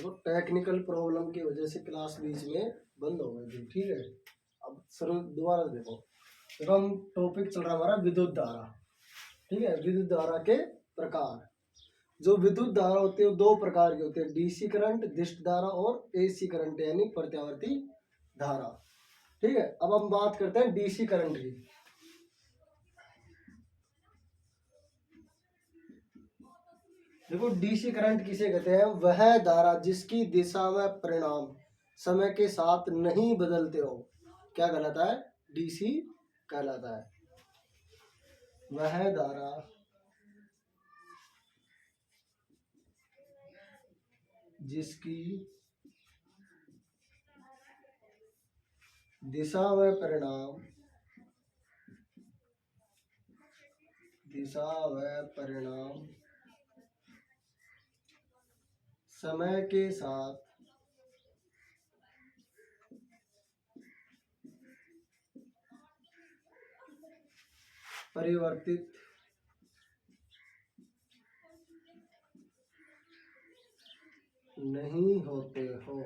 देखो technical problem की वजह से क्लास बीच में बंद हो गई थी, ठीक है। अब शुरू दोबारा देखो, देखो हम टॉपिक चल रहा हमारा विद्युत धारा, ठीक है। विद्युत धारा के प्रकार, जो विद्युत धारा होती है वो दो प्रकार की होती है, डीसी करंट दिष्ट धारा और एसी करंट यानी प्रत्यावर्ती धारा, ठीक है। अब हम बात करते हैं डीसी करंट की। देखो डीसी करंट किसे कहते हैं, वह धारा जिसकी दिशा व परिणाम समय के साथ नहीं बदलते हो, क्या कहलाता है, डीसी कहलाता है। वह धारा जिसकी दिशा व परिणाम समय के साथ परिवर्तित नहीं होते हो,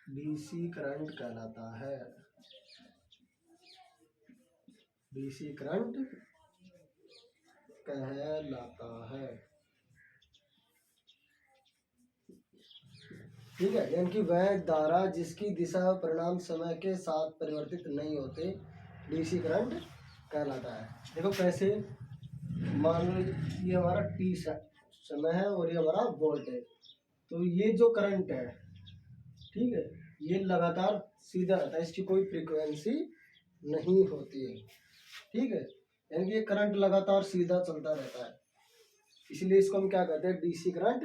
डीसी करंट कहलाता है। डीसी करंट कहलाता है, ठीक है। यानी कि वह धारा जिसकी दिशा और परिणाम समय के साथ परिवर्तित नहीं होते, डीसी करंट कहलाता है। देखो कैसे, मान लो ये हमारा टी समय है और ये हमारा वोल्ट है, तो ये जो करंट है, ठीक है, ये लगातार सीधा रहता है, इसकी कोई फ्रीक्वेंसी नहीं होती है, ठीक है। यानी कि ये करंट लगातार सीधा चलता रहता है, इसलिए इसको हम क्या कहते हैं, डीसी करंट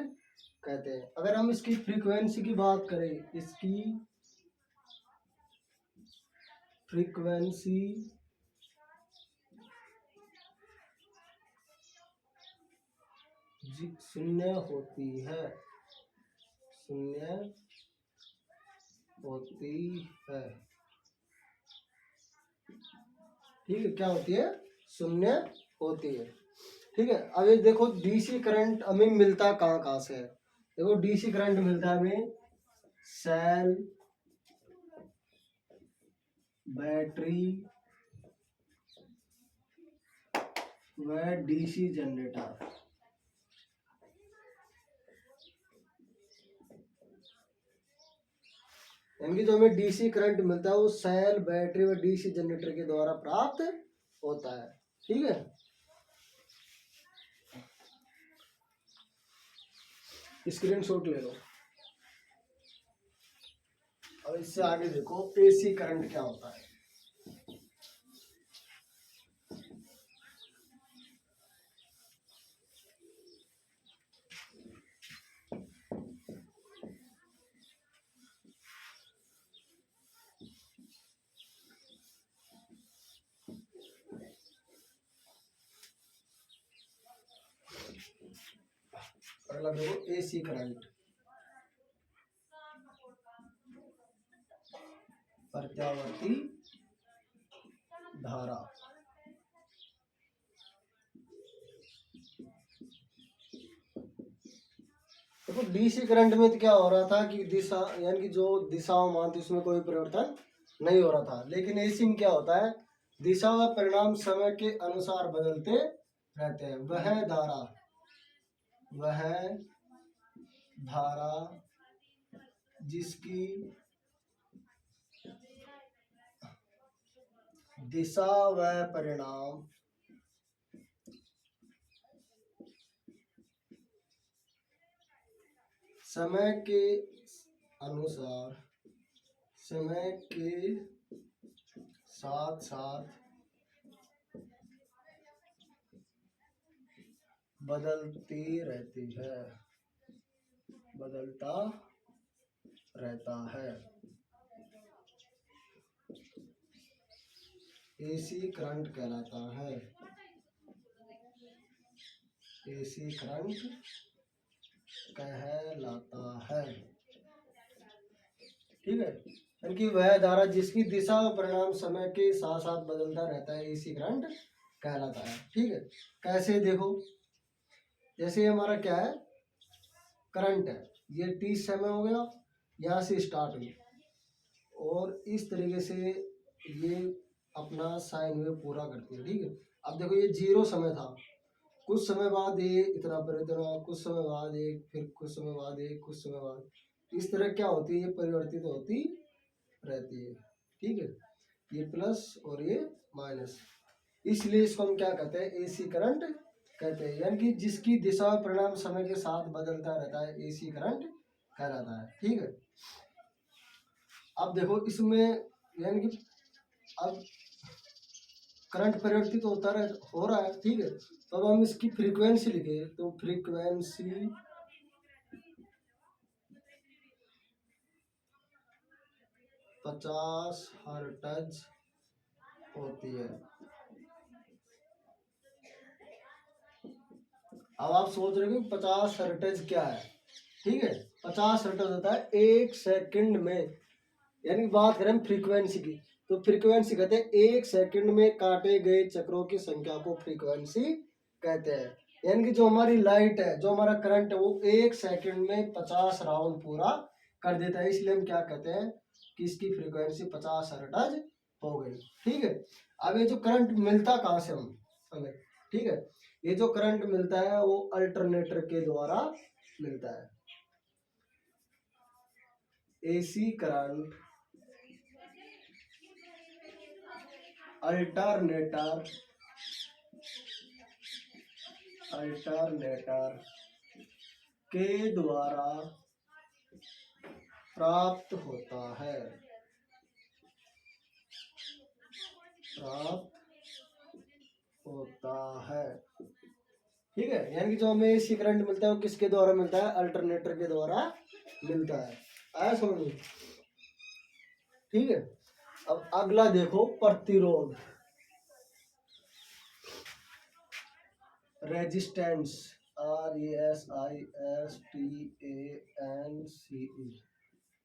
कहते हैं। अगर हम इसकी फ्रीक्वेंसी की बात करें, इसकी फ्रीक्वेंसी शून्य होती है, ठीक है। क्या होती है, शून्य होती है, ठीक है। अब ये देखो डीसी करंट हमें मिलता कहाँ कहाँ से है। देखो डीसी करंट मिलता है हमें सेल, बैटरी व डीसी जनरेटर। यानी जो हमें डीसी करंट मिलता है वो सेल, बैटरी व डीसी जनरेटर के द्वारा प्राप्त होता है, ठीक है। स्क्रीनशॉट ले लो। अब इससे आगे देखो एसी करंट क्या होता है। पहला देखो एसी करंट, प्रत्यावर्ती धारा। देखो डीसी करंट में तो क्या हो रहा था कि दिशा, यानी कि जो दिशा मान थी उसमें कोई परिवर्तन नहीं हो रहा था, लेकिन एसी में क्या होता है, दिशा व परिणाम समय के अनुसार बदलते रहते हैं। वह धारा जिसकी दिशा व परिणाम समय के साथ साथ बदलता रहता है, एसी करंट कहलाता है। एसी करंट कहलाता है, ठीक है। यानी कि वह धारा जिसकी दिशा और परिणाम समय के साथ साथ बदलता रहता है एसी करंट कहलाता है। ठीक है, कैसे देखो, जैसे हमारा क्या है, करंट है, ये टी समय हो गया, यहाँ से स्टार्ट हुई और इस तरीके से ये अपना साइन वेव पूरा करती है। ठीक है, अब देखो ये जीरो समय था, कुछ समय बाद ये इतना परिवर्तन हुआ, कुछ समय बाद एक, फिर कुछ समय बाद एक, कुछ समय बाद, इस तरह क्या होती है, ये परिवर्तित होती रहती है। ठीक है, ये प्लस और ये माइनस, इसलिए इसको हम क्या कहते हैं, एसी करंट कहते हैं। यानी कि जिसकी दिशा और परिणाम समय के साथ बदलता रहता है एसी करंट कहलाता है। ठीक है, अब देखो इसमें यानी कि अब करंट परिवर्तित होता हो रहा है। ठीक है, तो अब हम इसकी फ्रीक्वेंसी लिखे, तो फ्रीक्वेंसी 50 हर्ट्ज होती है। अब आप सोच रहे हो कि 50 हर्ट्ज क्या है। ठीक है, 50 हर्ट्ज होता है 1 सेकंड में, यानी बात करें फ्रीक्वेंसी की, तो फ्रीक्वेंसी कहते हैं 1 सेकंड में काटे गए चक्रों की संख्या को फ्रीक्वेंसी कहते हैं। यानी कि जो हमारी लाइट है, जो हमारा करंट है, वो 1 सेकंड में 50 राउंड पूरा कर देता है, इसलिए हम क्या कहते हैं कि इसकी फ्रीक्वेंसी 50 हर्ट्ज हो गई। ठीक है, अब ये जो करंट मिलता कहाँ से हमें, ठीक है, ये जो करंट मिलता है वो अल्टरनेटर के द्वारा मिलता है। एसी करंट अल्टरनेटर के द्वारा प्राप्त होता है, ठीक है, यानी कि जो हमें एसी करंट मिलता है वो किसके द्वारा मिलता है, अल्टरनेटर के द्वारा मिलता है। आया समझ में? ठीक है, अब अगला देखो प्रतिरोध, रेजिस्टेंस, RESISTANCE,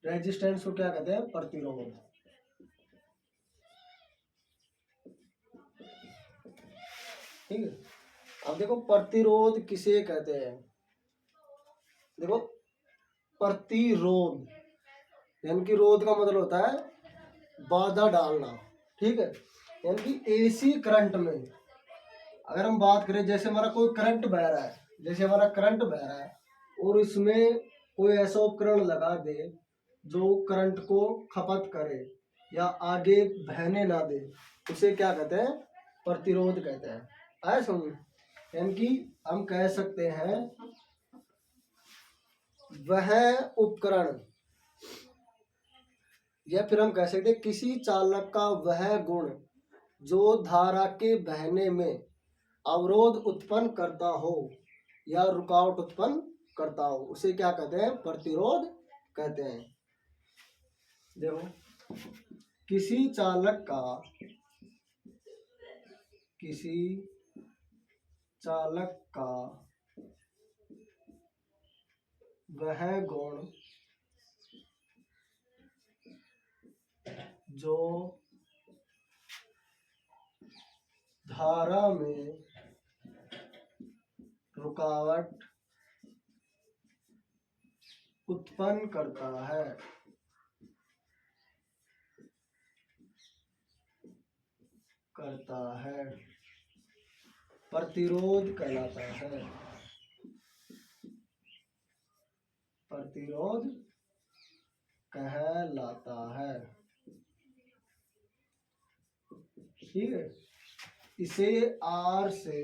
रेजिस्टेंस को क्या कहते हैं, प्रतिरोध। ठीक है, अब देखो प्रतिरोध किसे कहते हैं, देखो प्रतिरोध यानी कि रोध का मतलब होता है बाधा डालना। ठीक है, यानी कि एसी करंट में अगर हम बात करें, जैसे हमारा कोई करंट बह रहा है, जैसे हमारा करंट बह रहा है और इसमें कोई ऐसा उपकरण लगा दे जो करंट को खपत करे या आगे बहने ना दे, उसे क्या कहते हैं, प्रतिरोध कहते हैं। आया समझ? यानी कि हम कह सकते हैं वह उपकरण, या फिर हम कह सकते हैं किसी चालक का वह गुण जो धारा के बहने में अवरोध उत्पन्न करता हो या रुकावट उत्पन्न करता हो, उसे क्या कहते हैं, प्रतिरोध कहते हैं। देखो किसी चालक का वह गुण जो धारा में रुकावट उत्पन्न करता है प्रतिरोध कहलाता है, प्रतिरोध कहलाता है। ठीक है, इसे आर से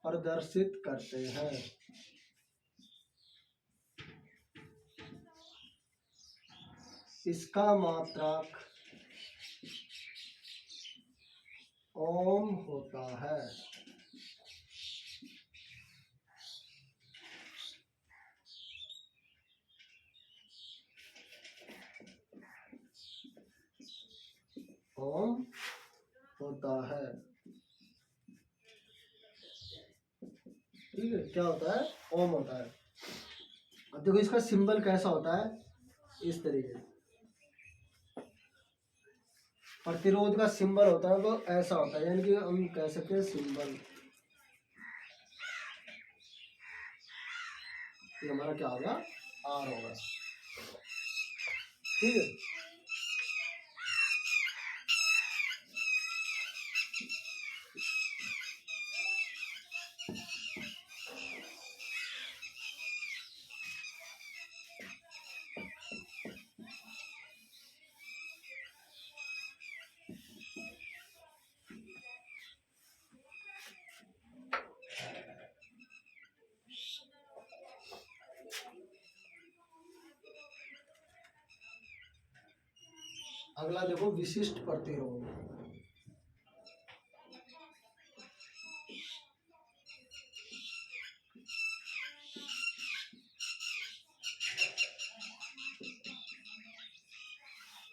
प्रदर्शित करते हैं। इसका मात्रक ओम होता है। ओम होता है। ठीक है, क्या होता है, ओम होता है। अब देखो इसका सिंबल कैसा होता है, इस तरीके से प्रतिरोध का सिंबल होता है वो ऐसा होता है, यानी कि हम कह सकते हैं सिंबल, ये हमारा क्या होगा, आर होगा। ठीक है, अगला देखो विशिष्ट प्रतिरोध।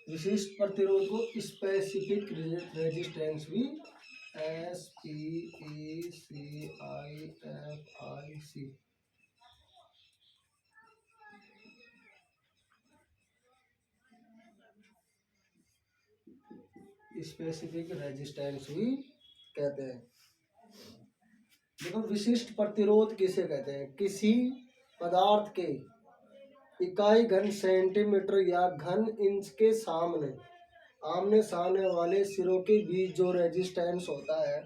विशिष्ट प्रतिरोध को स्पेसिफिक रेजिस्टेंस भी, SPECIFIC, स्पेसिफिक रेजिस्टेंस भी कहते हैं। देखो विशिष्ट प्रतिरोध किसे कहते हैं, किसी पदार्थ के इकाई घन सेंटीमीटर या घन इंच के सामने आमने सामने वाले सिरों के बीच जो रेजिस्टेंस होता है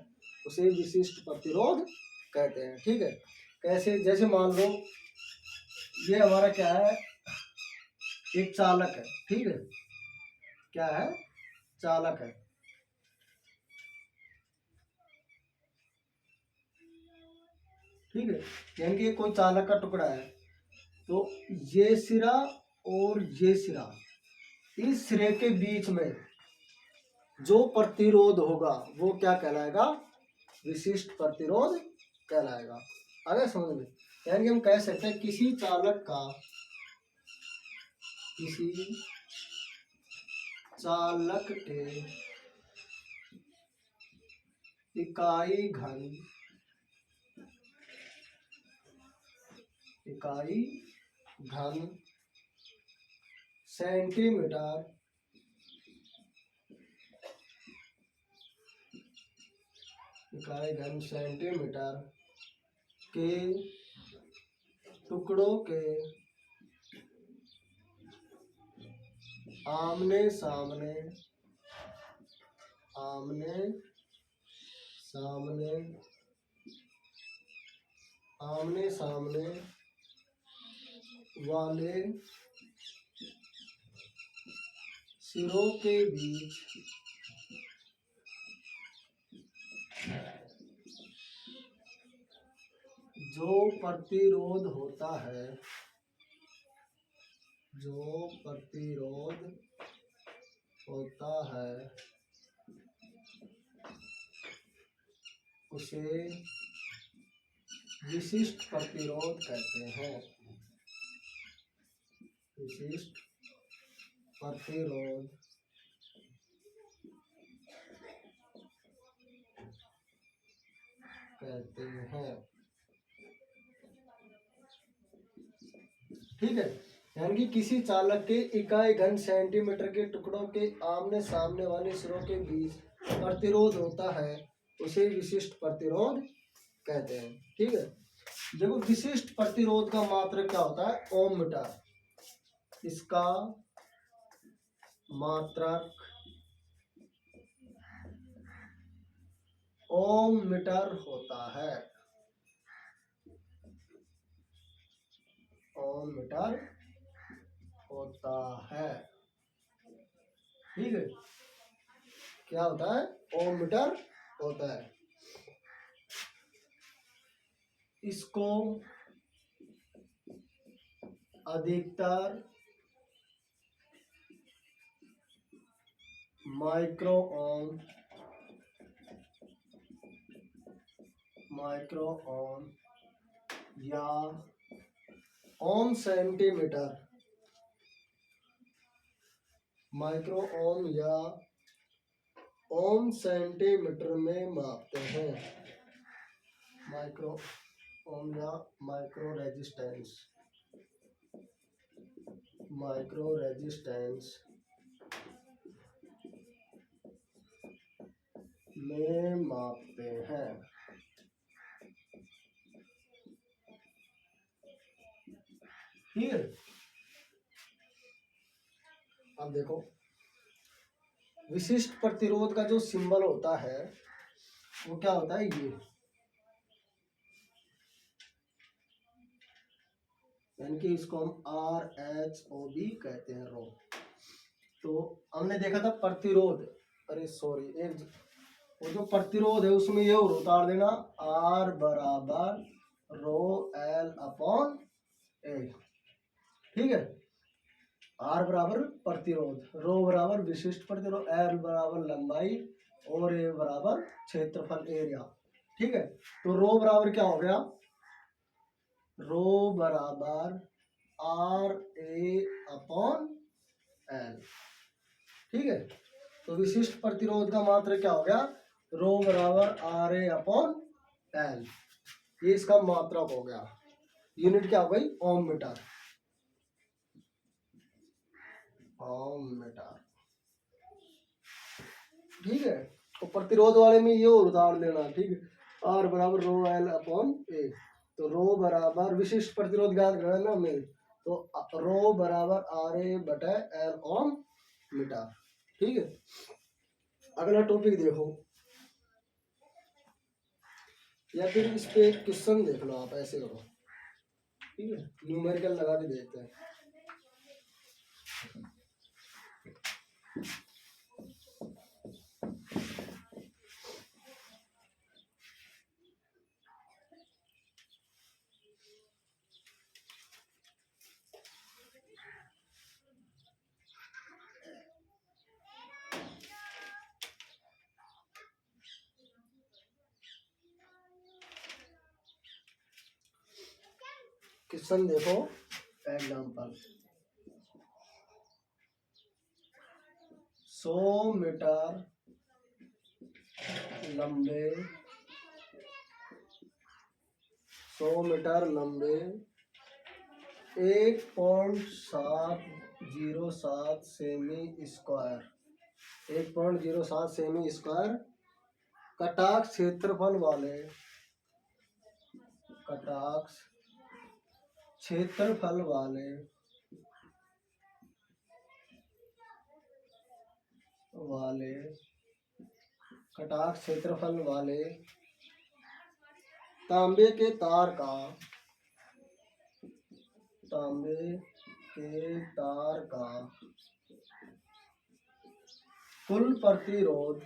उसे विशिष्ट प्रतिरोध कहते हैं। ठीक है, कैसे, जैसे मान लो ये हमारा क्या है, एक चालक है। ठीक है, क्या है, चालक है। ठीक है, यानी कि कोई चालक का टुकड़ा है, तो ये सिरा और ये सिरा, इस सिरे के बीच में जो प्रतिरोध होगा वो क्या कहलाएगा, विशिष्ट प्रतिरोध कहलाएगा। आगे समझ में, यानी हम कह सकते हैं किसी चालक का, किसी चालक के इकाई घन सेंटीमीटर के टुकड़ों के आमने सामने वाले सिरों के बीच जो प्रतिरोध होता है उसे विशिष्ट प्रतिरोध कहते हैं। विशिष्ट प्रतिरोध कहते हैं। ठीक है, यानी कि किसी चालक के इकाई घन सेंटीमीटर के टुकड़ों के आमने सामने वाले सिरों के बीच प्रतिरोध होता है उसे विशिष्ट प्रतिरोध कहते हैं। ठीक है, देखो विशिष्ट प्रतिरोध का मात्रक क्या होता है, ओम मीटर। इसका मात्रक ओम मीटर होता है। ओम मीटर होता है। ठीक है, क्या होता है, ओम मीटर होता है। इसको अधिकतर माइक्रो ओम या ओम सेंटीमीटर, माइक्रो ओम या ओम सेंटीमीटर में मापते हैं। माइक्रो ओम या माइक्रो रेजिस्टेंस माइक्रो रेजिस्टेंस में मापते हैं। ठीक है, अब देखो विशिष्ट प्रतिरोध का जो सिंबल होता है वो क्या होता है, ये यानी कि इसको हम RHOB कहते हैं, रो। तो हमने देखा था प्रतिरोध, अरे सॉरी, एक वो जो प्रतिरोध है उसमें ये उतार देना, R बराबर रो L अपॉन ए। ठीक है, R बराबर प्रतिरोध, रो बराबर विशिष्ट प्रतिरोध, L बराबर लंबाई और ए बराबर क्षेत्रफल एरिया। ठीक है, तो रो बराबर क्या हो गया, रो बराबर RA अपॉन L। ठीक है, तो विशिष्ट प्रतिरोध का मात्रक क्या हो गया, रो बराबर RA अपॉन L। ये इसका मात्रक हो गया। यूनिट क्या हो गई, ओम मीटर। ओम मीटर। ठीक है, तो प्रतिरोध वाले में ये उदाहरण लेना। ठीक है, R बराबर रो L अपॉन ए। तो रो बराबर विशिष्ट प्रतिरोध ज्ञात करना में, तो रो बराबर RA बटा L ओम मीटर। ठीक है, अगला टॉपिक देखो, या फिर इस पे एक क्वेश्चन देख लो आप, ऐसे करो। ठीक है, न्यूमेरिकल लगा के देखते हैं। क्वेश्चन देखो, एग्जाम्पल 100 मीटर लंबे 100 मीटर लंबे 1.707 सेमी स्क्वायर 1.07 सेमी स्क्वायर कटाक्ष क्षेत्रफल वाले कटाक्ष क्षेत्रफल वाले कटाक्ष क्षेत्रफल वाले तांबे के तार का कुल प्रतिरोध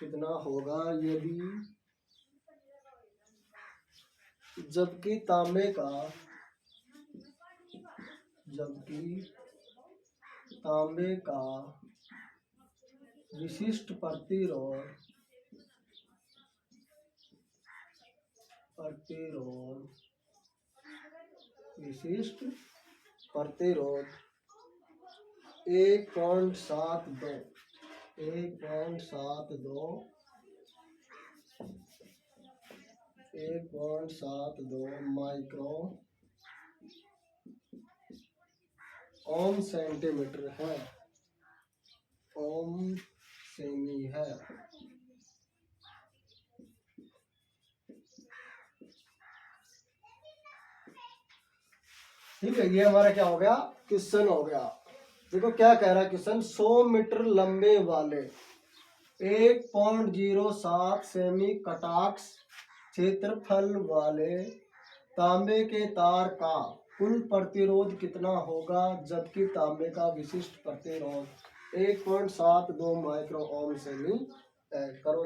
कितना होगा यदि जबकि तांबे का विशिष्ट प्रतिरोध 1.72 माइक्रो ओम सेंटीमीटर है, ओम सेमी है। ठीक है, ये हमारा क्या हो गया, क्वेश्चन हो गया। देखो क्या कह रहा है क्वेश्चन, 100 मीटर लंबे वाले 1.07 सेमी कटाक्ष क्षेत्रफल वाले तांबे के तार का कुल प्रतिरोध कितना होगा जबकि तांबे का विशिष्ट प्रतिरोध 1.72 माइक्रो ओम सेमी है। करो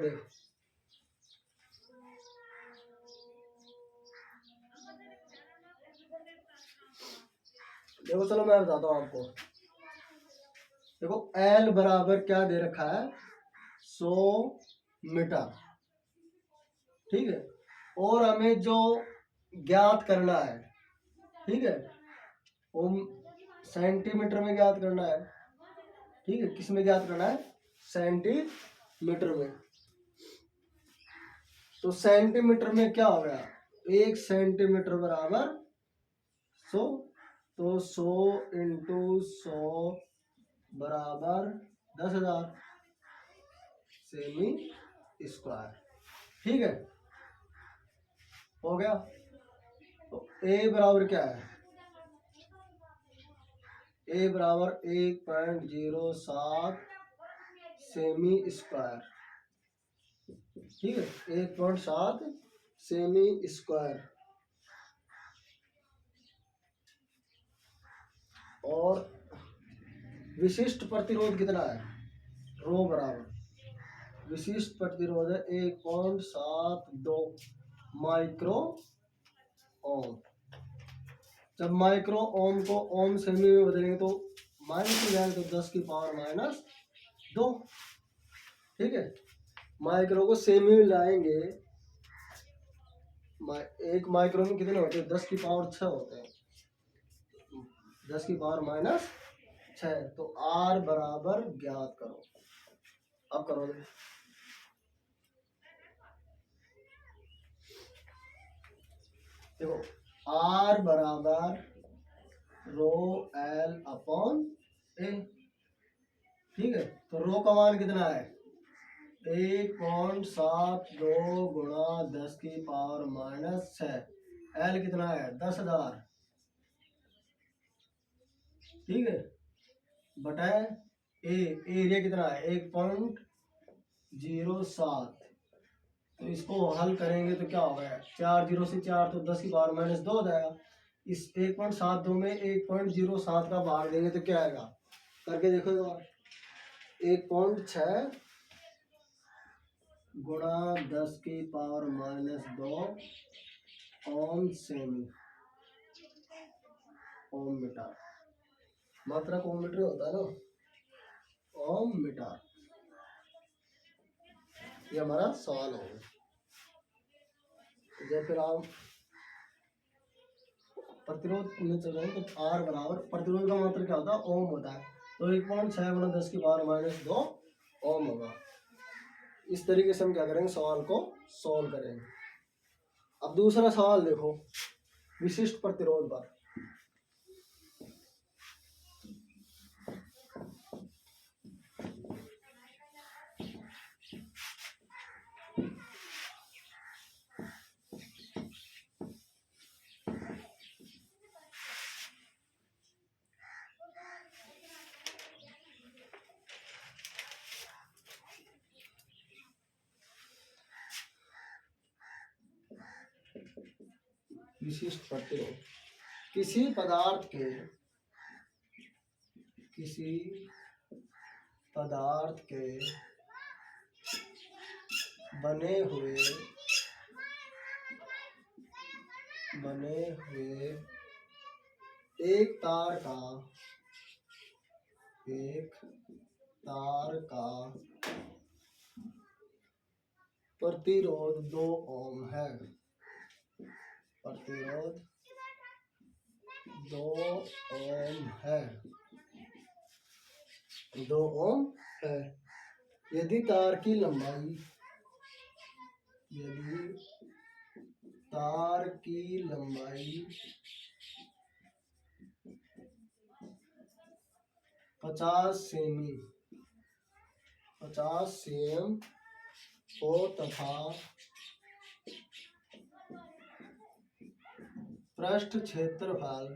देखो, चलो मैं बताता हूँ आपको। देखो L बराबर क्या दे रखा है, 100 मीटर। ठीक है, और हमें जो ज्ञात करना है, ठीक है। ओम सेंटीमीटर में ज्ञात करना है, ठीक है। किस में ज्ञात करना है? सेंटीमीटर में। तो सेंटीमीटर में क्या हो गया? 1 सेंटीमीटर बराबर 100। तो 100 इंटू 100 बराबर 10,000 सेमी स्क्वायर, ठीक है। हो गया। तो ए बराबर क्या है? ए बराबर 1.07 सेमी स्क्वायर, ठीक है। 1.7 सेमी स्क्वायर। और विशिष्ट प्रतिरोध कितना है? रो बराबर विशिष्ट प्रतिरोध है 1.72 माइक्रो ओम। जब माइक्रो ओम को ओम सेमी में बदलेंगे तो माइनस हो जाएगा, तो 10 की पावर -2, ठीक है। माइक्रो को सेमी में लाएंगे, एक माइक्रो में कितने होते हैं? 10 की पावर 6 होते हैं, 10 की पावर -6। तो आर बराबर ज्ञात करो। अब करो, देखो आर बराबर रो एल अपॉन ए, ठीक है। तो रो का मान कितना है? 1.72 गुणा 10 की पावर -6। एल कितना है? 10,000, ठीक है। बटा ए, एरिया कितना है? 1.07। तो इसको हल करेंगे तो क्या होगा? 4 0 से 4 तो 10 की पावर -2 हो जाएगा। इस 1.72 में 1.07 का भाग देंगे तो क्या आएगा? करके देखो एक बार। 1.6 गुणा 10 की पावर -2 ओम सेमी, ओम मीटर, मात्रा को ओम मीटर होता है ना, ओम मीटर। ये हमारा सवाल होगा। जब फिर आप प्रतिरोध में चल रहे हैं तो आर बराबर प्रतिरोध का मात्रा क्या होता है? ओम होता है। तो 1.6 गुणा 10 की पावर -2 ओम होगा। इस तरीके से हम क्या करेंगे? सवाल को सॉल्व करेंगे। अब दूसरा सवाल देखो, विशिष्ट प्रतिरोध पर। विशिष्ट प्रतिरोध किसी पदार्थ के बने हुए एक तार का प्रतिरोध 2 ओम है। प्रतिरोध 2 ओम है, 2 ओम है। यदि तार की लंबाई 50 सेमी हो तथा पृष्ठ क्षेत्रफल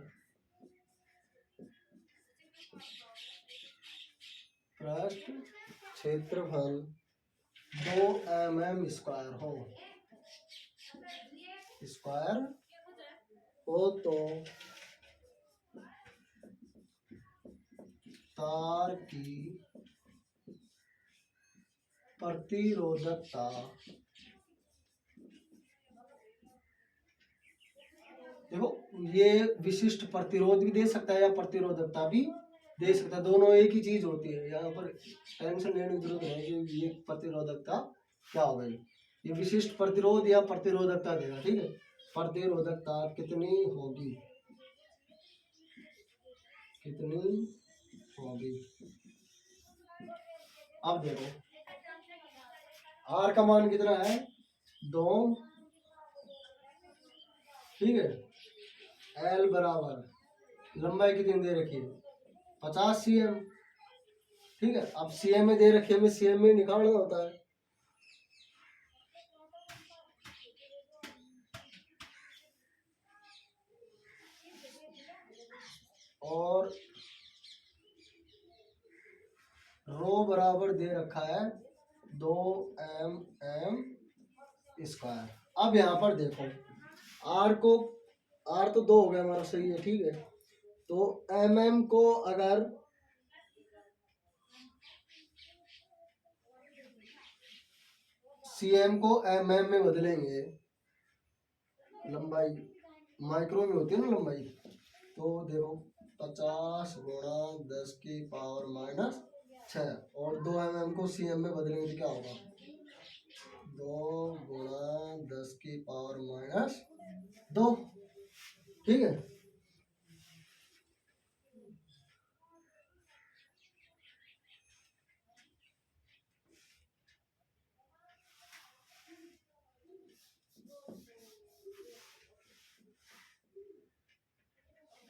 2 mm स्क्वायर हो तो तार की प्रतिरोधकता, देखो ये विशिष्ट प्रतिरोध भी दे सकता है या प्रतिरोधकता भी दे सकता है, दोनों एक ही चीज होती है। यहाँ पर टेंशन लेने की जरूरत है कि ये प्रतिरोधकता क्या हो गई। ये विशिष्ट प्रतिरोध या प्रतिरोधकता देगा, ठीक है। प्रतिरोधकता कितनी होगी, कितनी होगी। अब देखो आर का मान कितना है 2, ठीक है। एल बराबर लंबाई कितनी दे रखी है 50 cm, ठीक है। अब cm में दे रखी है, हमें cm में निकालना होता है। और रो बराबर दे रखा है 2 mm²। अब यहाँ पर देखो आर तो 2 हो गया हमारा, सही है, ठीक है। तो mm को अगर cm को mm में बदलेंगे, लंबाई माइक्रो में होती है ना लंबाई, तो देखो 50 गुणा 10⁻⁻6 और 2 mm को cm में बदलेंगे तो क्या होगा 2 गुणा 10⁻², ठीक है।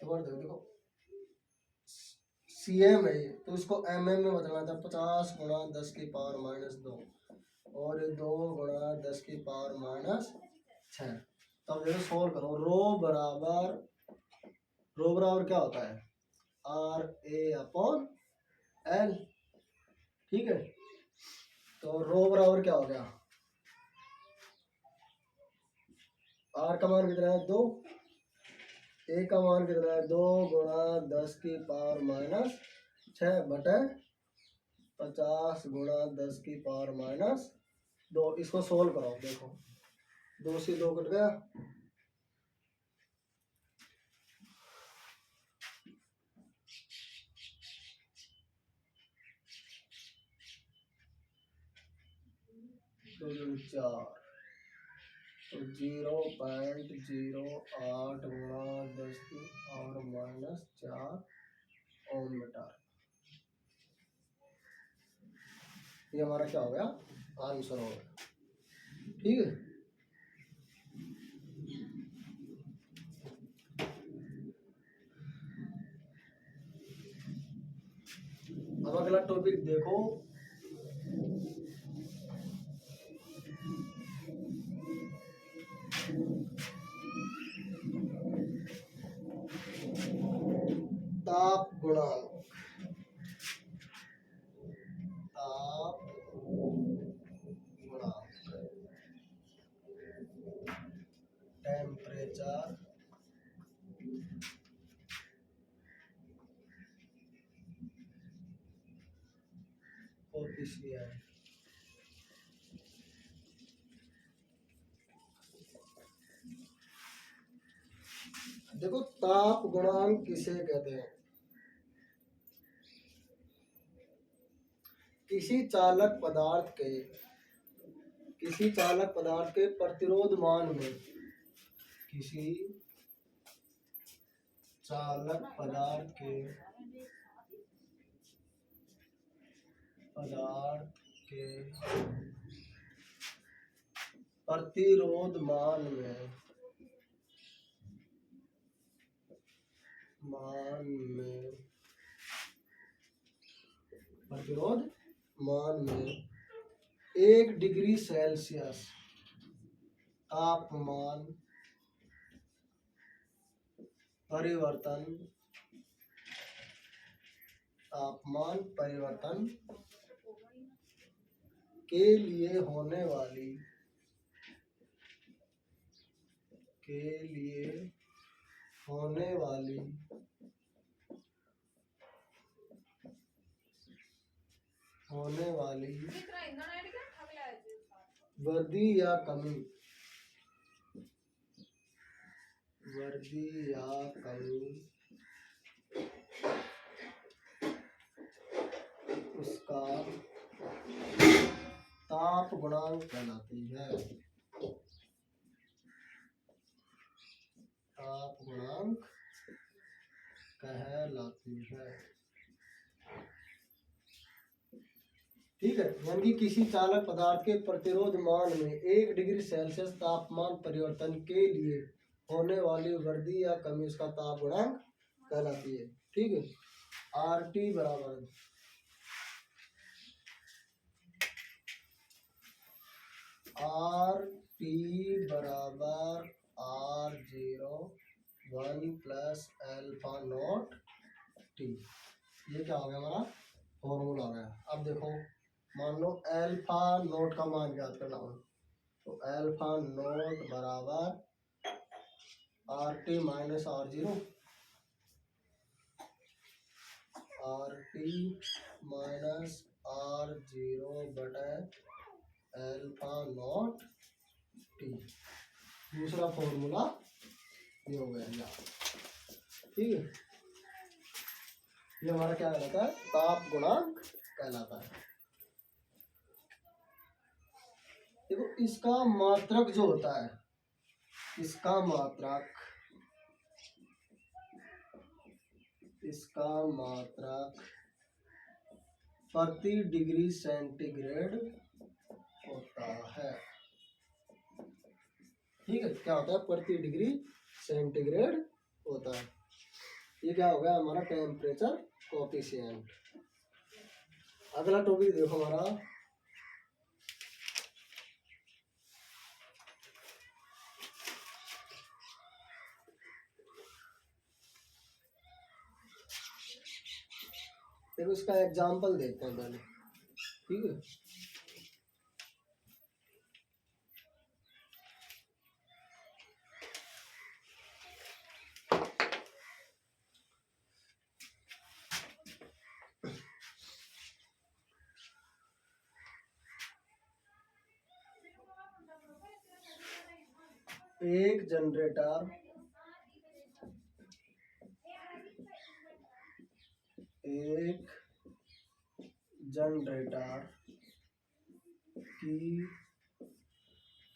तो देखो cm है ये, तो इसको mm में बदलना था 50 गुणा 10⁻², और 2 गुणा 10⁻⁻6। तब देखो सोल्व करो। रो बराबर क्या होता है RA/L, ठीक है। तो रो बराबर क्या हो गया, आर का मान कितना है 2, ए का मान कितना है 2 गुणा 10⁻⁻6 बटे 50 गुणा 10⁻⁻2। इसको सोल्व करो, देखो 2 से 2 कट गया, तो 4, तो 0.08 गुणा 10⁻⁻4 ओम मीटर। ये हमारा क्या हो गया आंसर हो गया, ठीक है। अब अगला टॉपिक देखो, ताप गुणांक। ताप गुणांक टेम्परेचर कोफिशिएंट। देखो ताप गुणांक किसे कहते हैं, किसी चालक पदार्थ के प्रतिरोध मान में, किसी चालक पदार्थ के प्रतिरोध मान में प्रतिरोध मान में 1 डिग्री सेल्सियस तापमान परिवर्तन के लिए होने वाली वृद्धि या कमी उसका ताप गुणांक कहलाती है। गुणांक कहलाती है। ठीक है, यानी कि किसी चालक पदार्थ के प्रतिरोध मान में 1 डिग्री सेल्सियस तापमान परिवर्तन के लिए होने वाली वृद्धि या कमी उसका ताप गुणांक कहलाती है। ठीक है, आर टी बराबर R₁ plus alpha not T. ये क्या हो गया हमारा फॉर्मूला आ गया। अब देखो, मान लो अल्फा नोट का मान ज्ञात करना हो तो अल्फा नोट बराबर R T minus R₀, R₃ minus R₀ बटे अल्फा नॉट टी। दूसरा फॉर्मूला ये हो गया। ठीक है, ये हमारा क्या कहलाता है, ताप गुणांक कहलाता है। देखो, इसका मात्रक जो होता है, इसका मात्रक प्रति डिग्री सेंटीग्रेड होता है। ठीक है, क्या होता है, प्रति डिग्री सेंटीग्रेड होता है। ये क्या हो गया हमारा टेम्परेचर कोफिशिएंट। अगला टॉपिक देखो हमारा देखो, इसका एग्जाम्पल देखते हैं पहले। ठीक है, एक जनरेटर की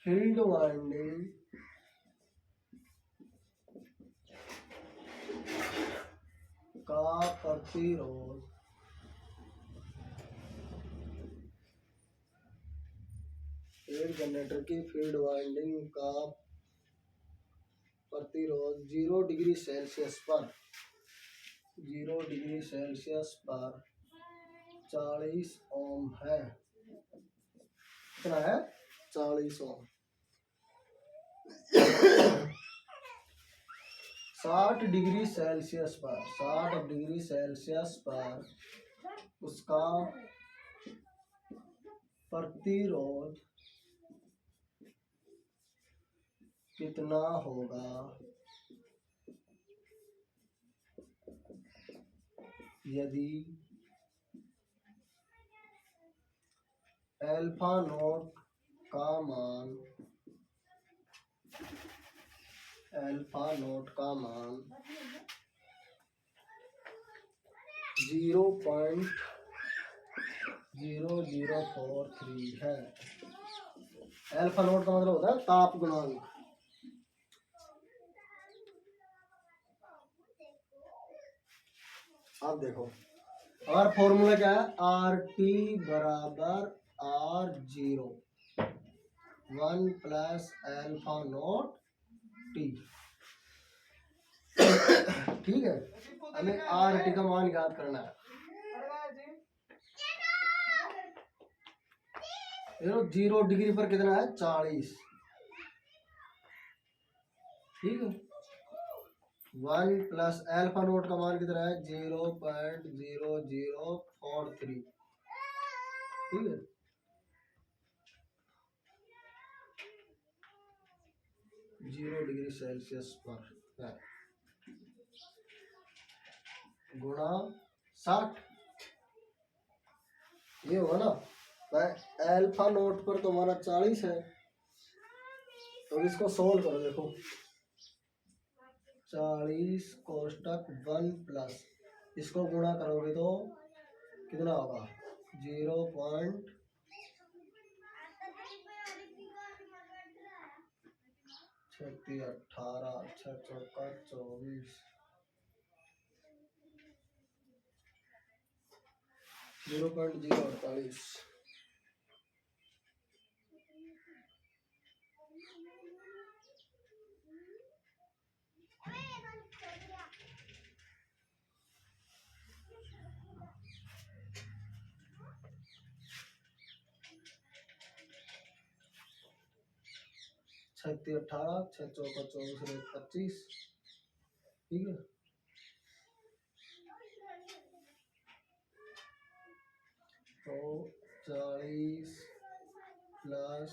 फील्ड वाइंडिंग का प्रतिरोध एक जनरेटर की फील्ड वाइंडिंग का प्रतिरोध 0 डिग्री सेल्सियस पर 40 ओम है। कितना है, 40 ओम। 60 डिग्री सेल्सियस पर उसका प्रतिरोध कितना होगा यदि अल्फा नोट का मान 0.0043 है। अल्फा नोट का मतलब होता है ताप गुणांक। अब देखो, और फॉर्मूला क्या है, आर टी बराबर R₀ 1 plus alpha note T. ठीक है, हमें आर टी का मान ज्ञात करना है। 0 डिग्री पर कितना है, 40। ठीक है, 1 प्लस अल्फा नोट का मान कितना है, 0.0043। ठीक है, 0 डिग्री सेल्सियस पर गुणा 60। ये होगा ना, अल्फा नोट पर तो हमारा 40 है, तो इसको सोल्व करो। देखो, 40 कोष्टक 1 प्लस इसको गुणा करोगे तो कितना होगा, 0.6 छत्ती 18, 6 चौका 24, 0.048। छत्ती 18, 6 चौका 24, 25। ठीक है, तो 40 प्लस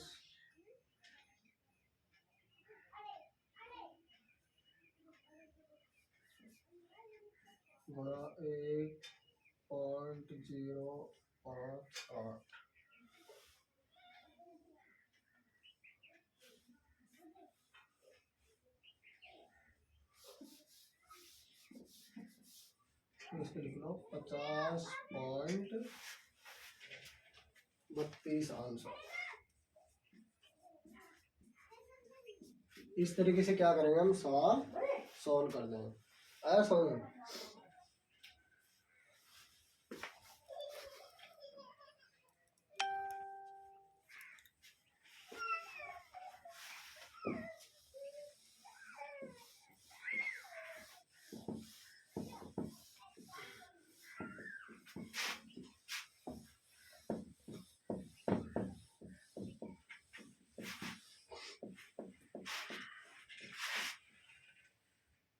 1.058। इसको लिख लो 50.32 आंसर। इस तरीके से क्या करेंगे, हम सवाल सॉल्व कर देंगे। आया समझ में?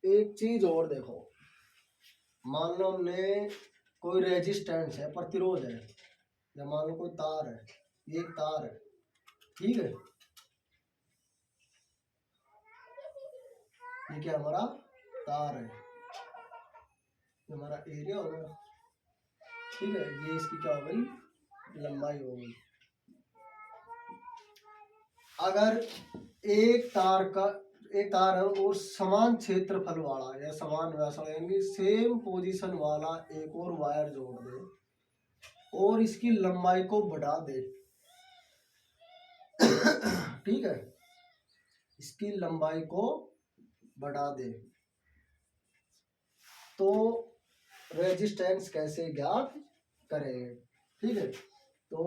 एक चीज और देखो, मान लो हमने कोई रेजिस्टेंस है, प्रतिरोध है, या मान लो कोई तार है, ये एक तार है, ठीक है, ये क्या हमारा तार है, ये हमारा एरिया हो गया, ठीक है, ये इसकी क्या हो गई, लंबाई हो गई। अगर एक तार है और समान क्षेत्रफल वाला या समान व्यास यानी सेम पोजीशन वाला एक और वायर जोड़ दे और इसकी लंबाई को बढ़ा दे, ठीक है, इसकी लंबाई को बढ़ा दे, तो रेजिस्टेंस कैसे ज्ञात करें। ठीक है, तो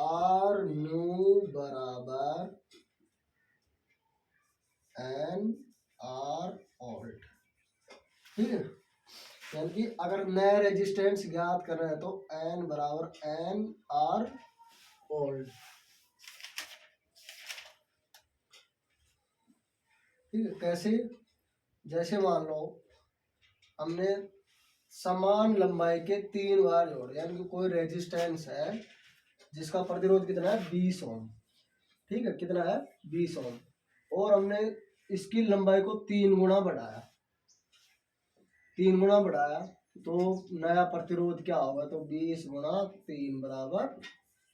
आर न्यू बराबर एन आर ओल्ड। ठीक है, यानी कि अगर नया रेजिस्टेंस ज्ञात कर रहे हैं तो एन बराबर एन आर ओल्ड। ठीक है, कैसे, जैसे मान लो हमने समान लंबाई के 3 वायर जोड़े, यानी कि कोई रेजिस्टेंस है जिसका प्रतिरोध कितना है 20 ओम। ठीक है, कितना है 20 ओम, और हमने इसकी लंबाई को 3 गुना बढ़ाया, 3 गुना बढ़ाया तो नया प्रतिरोध क्या होगा, तो 20 गुना 3 बराबर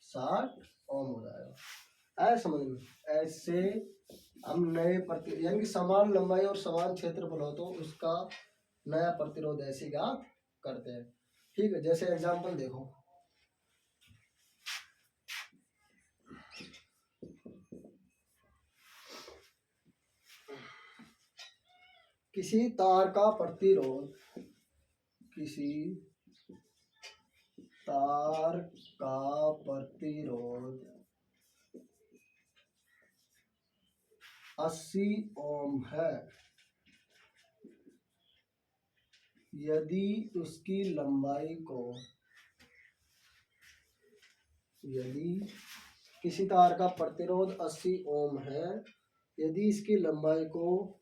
60 ओम हो जाएगा। ऐसा समझ में, ऐसे हम नए यानी कि समान लंबाई और समान क्षेत्रफल हो तो उसका नया प्रतिरोध ऐसे ज्ञात करते हैं। ठीक है, जैसे एग्जांपल देखो, किसी तार का प्रतिरोध, किसी तार का प्रतिरोध 80 ओम है, यदि उसकी लंबाई को, यदि किसी तार का प्रतिरोध 80 ओम है, यदि इसकी लंबाई को,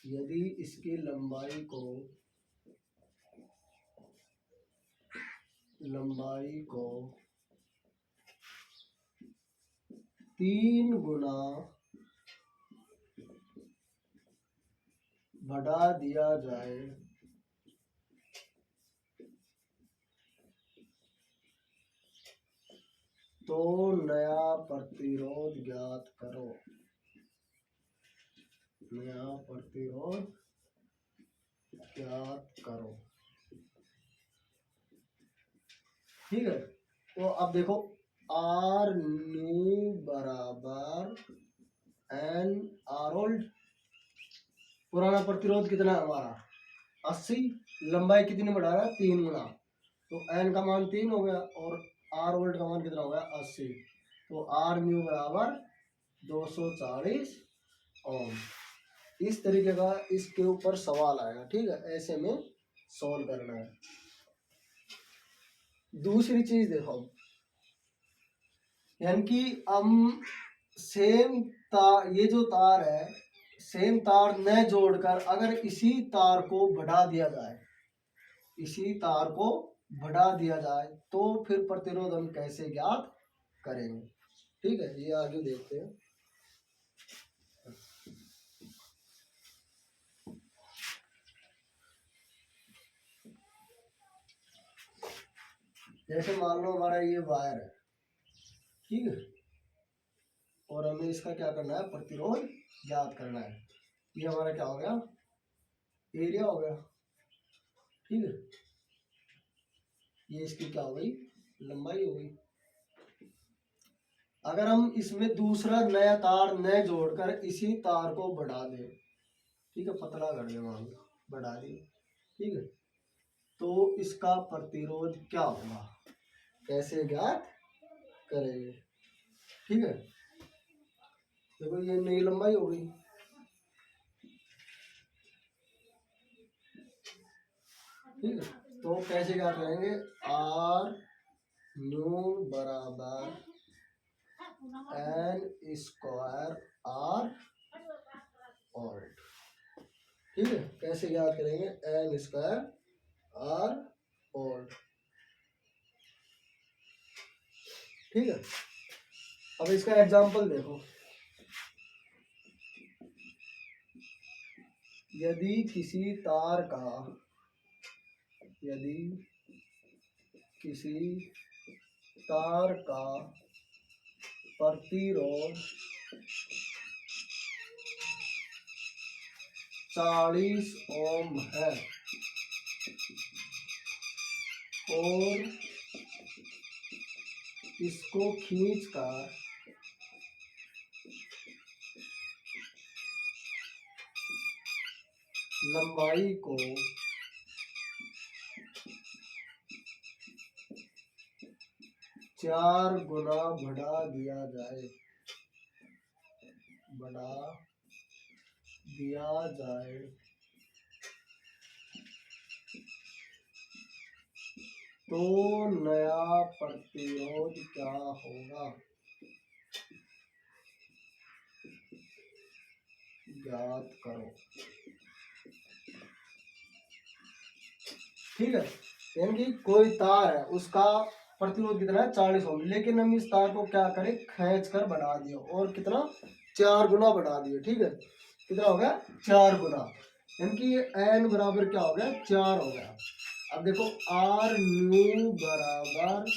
यदि इसकी लंबाई को, लंबाई को 3 गुना बढ़ा दिया जाए तो नया प्रतिरोध ज्ञात करो, नया प्रतिरोध ज्ञात करो। ठीक है, तो अब देखो आर न्यू बराबर एन आर ओल्ड। पुराना प्रतिरोध कितना है हमारा 80, लंबाई कितनी बढ़ा रहा है 3 गुना, तो एन का मान 3 हो गया और आर ओल्ड का मान कितना हो गया 80, तो आर न्यू बराबर 240 ओम। इस तरीके का इसके ऊपर सवाल आएगा, ठीक है, ऐसे में सॉल्व करना है। दूसरी चीज देखो, यानी कि हम सेम तार, ये जो तार है सेम तार न जोड़कर अगर इसी तार को बढ़ा दिया जाए, इसी तार को बढ़ा दिया जाए तो फिर प्रतिरोध हम कैसे ज्ञात करेंगे, ठीक है, ये आगे देखते हैं। जैसे मान लो हमारा ये वायर है, ठीक है, और हमें इसका क्या करना है प्रतिरोध ज्ञात करना है। ये हमारा क्या हो गया एरिया हो गया, ठीक है, ये इसकी क्या हो गई लंबाई हो गई। अगर हम इसमें दूसरा नया तार न जोड़कर इसी तार को बढ़ा दें, ठीक है, पतला कर दें, मान लो बढ़ा दिए, ठीक है, तो इसका प्रतिरोध क्या होगा, कैसे ज्ञात करेंगे, ठीक है। देखो ये नई लंबाई हो गई, ठीक है, तो कैसे ज्ञात करेंगे, आर न्यू बराबर एन स्क्वायर आर ओल्ड, ठीक है, कैसे ज्ञात करेंगे एन स्क्वायर आर ओल्ड, ठीक है। अब इसका एग्जांपल देखो, यदि किसी तार का, यदि किसी तार का प्रतिरोध 40 ओम है और इसको खींचकर लंबाई को 4 गुना बढ़ा दिया जाए, बढ़ा दिया जाए, तो नया प्रतिरोध क्या होगा, ज्ञात करो, ठीक है। यानी कि कोई तार है उसका प्रतिरोध कितना है 40 ओम, लेकिन हम इस तार को क्या करें खींच कर बढ़ा दिए और कितना 4 गुना बढ़ा दिए, ठीक है, कितना हो गया 4 गुना, यानी कि ये एन बराबर क्या हो गया 4 हो गया। अब देखो आर न्यू बराबर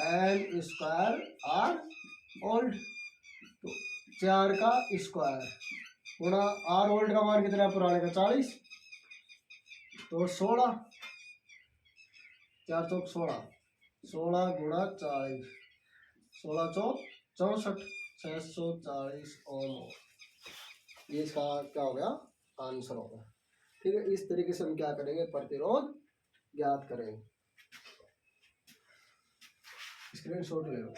एन स्क्वायर आर ओल्ड, तो 4 का स्क्वायर गुणा आर ओल्ड का मान कितना है पुराने का 40, तो 16, 4 चौक 16, 16 गुणा 40, 16 चौक 64, 640 ओम, ये इसका क्या हो गया आंसर हो गया, ठीक है। इस तरीके से हम क्या करेंगे प्रतिरोध ज्ञात करेंगे। स्क्रीनशॉट ले लो।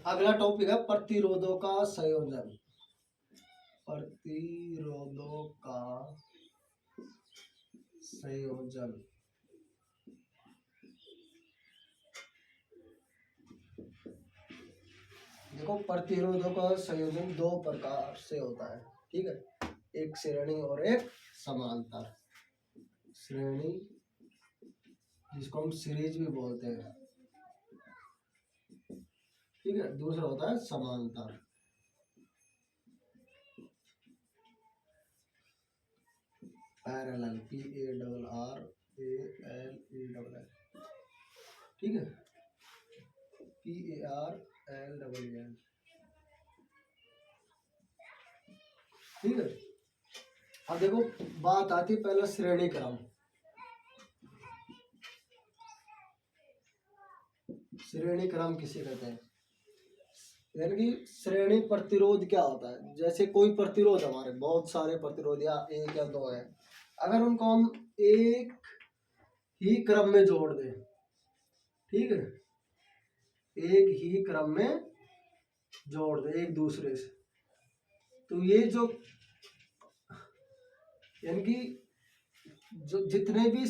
अगला टॉपिक है प्रतिरोधों का संयोजन, प्रतिरोधों का संयोजन। देखो प्रतिरोधों का संयोजन 2 प्रकार से होता है, ठीक है, एक श्रेणी और एक समांतर। श्रेणी जिसको हम सीरीज भी बोलते हैं, ठीक है, दूसरा होता है समांतर। पैरेलल, PARRALELL, ठीक है, PARLLL, ठीक है। अब देखो बात आती है पहला श्रेणी क्रम। श्रेणी क्रम किसे कहते हैं? यानी कि श्रेणी प्रतिरोध क्या होता है? जैसे कोई प्रतिरोध, हमारे बहुत सारे प्रतिरोध या एक या दो है, अगर उनको हम एक ही क्रम में जोड़ दें, ठीक है, एक ही क्रम में जोड़ दें एक दूसरे से, तो ये जो यानी कि जो जितने भी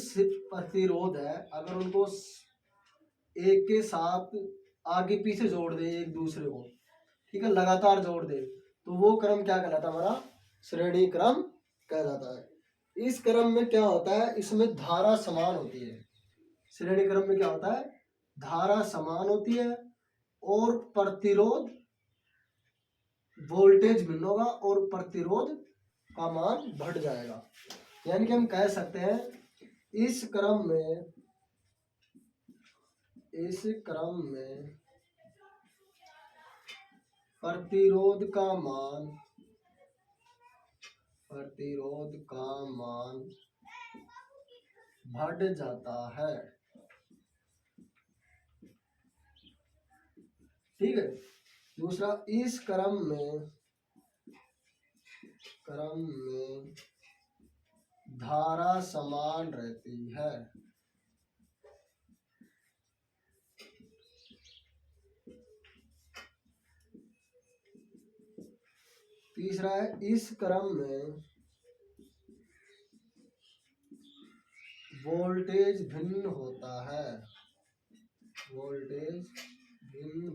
प्रतिरोध है, अगर उनको एक के साथ आगे पीछे जोड़ दे एक दूसरे को, ठीक है, लगातार जोड़ दे, तो वो क्रम क्या कहलाता है? हमारा श्रेणी क्रम कहलाता है। इस क्रम में क्या होता है? इसमें धारा समान होती है। श्रेणी क्रम में क्या होता है? धारा समान होती है और प्रतिरोध, वोल्टेज भिन्न होगा और प्रतिरोध का मान बढ़ जाएगा। यानी कि हम कह सकते हैं इस क्रम में प्रतिरोध का मान बढ़ जाता है, ठीक है। दूसरा, इस क्रम में धारा समान रहती है। तीसरा है, इस क्रम में वोल्टेज भिन्न होता है, वोल्टेज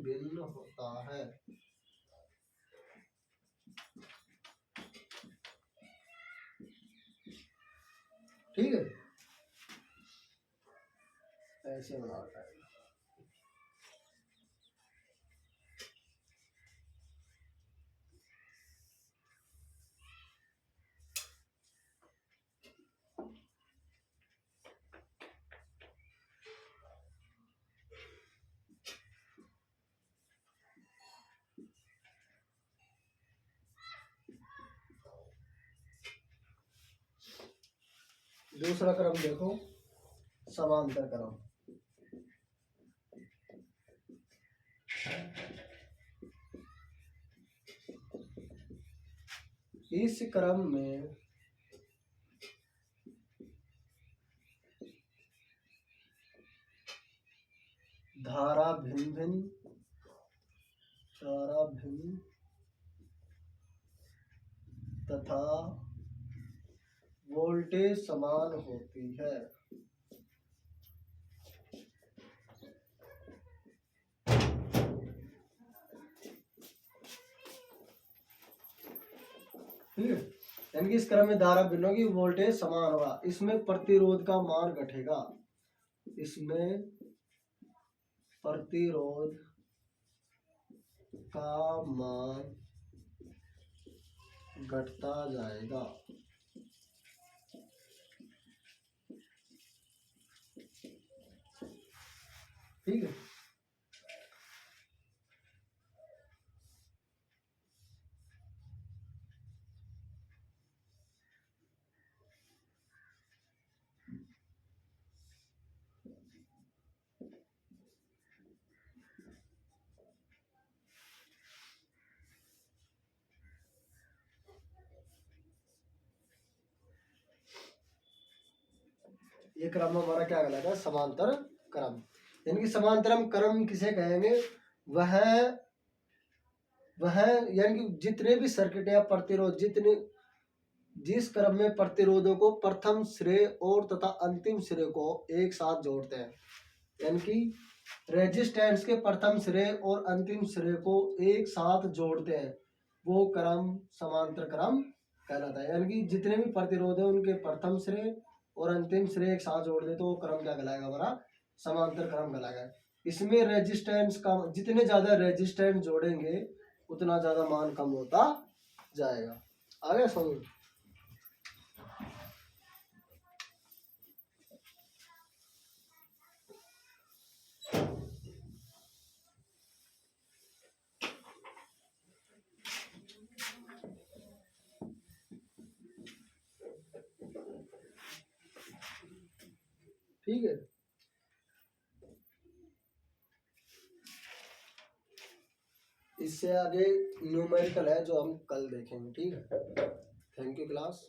भिन्न होता है, ठीक है। ऐसे बनाता है। दूसरा क्रम देखो, समांतर क्रम। इस क्रम में धारा भिन्न तथा वोल्टेज समान होती है। ठीक है, यानी कि इस क्रम में धारा भिन्न होगी, वोल्टेज समान होगा। इसमें प्रतिरोध का मान घटेगा, इसमें प्रतिरोध का मान घटता जाएगा। ठीक है, ये क्रम हमारा क्या कहलाता है? समांतर क्रम। यानी कि समांतर क्रम किसे कहेंगे? वह यानी कि जितने भी सर्किट या प्रतिरोध, जिस क्रम में प्रतिरोधों को प्रथम सिरे और तथा अंतिम सिरे को एक साथ जोड़ते हैं, यानी कि रेजिस्टेंस के प्रथम सिरे और अंतिम सिरे को एक साथ जोड़ते हैं, वो क्रम समांतर क्रम कहलाता है। यानी कि जितने भी प्रतिरोध है उनके प्रथम सिरे और अंतिम सिरे एक साथ जोड़ दे तो वो क्रम क्या कहलाएगा? हमारा समांतर क्रम कहलाएगा। इसमें रेजिस्टेंस का, जितने ज्यादा रेजिस्टेंस जोड़ेंगे उतना ज्यादा मान कम होता जाएगा। आगे समझ। ठीक है। इससे आगे न्यूमेरिकल है जो हम कल देखेंगे, ठीक है। Thank you class.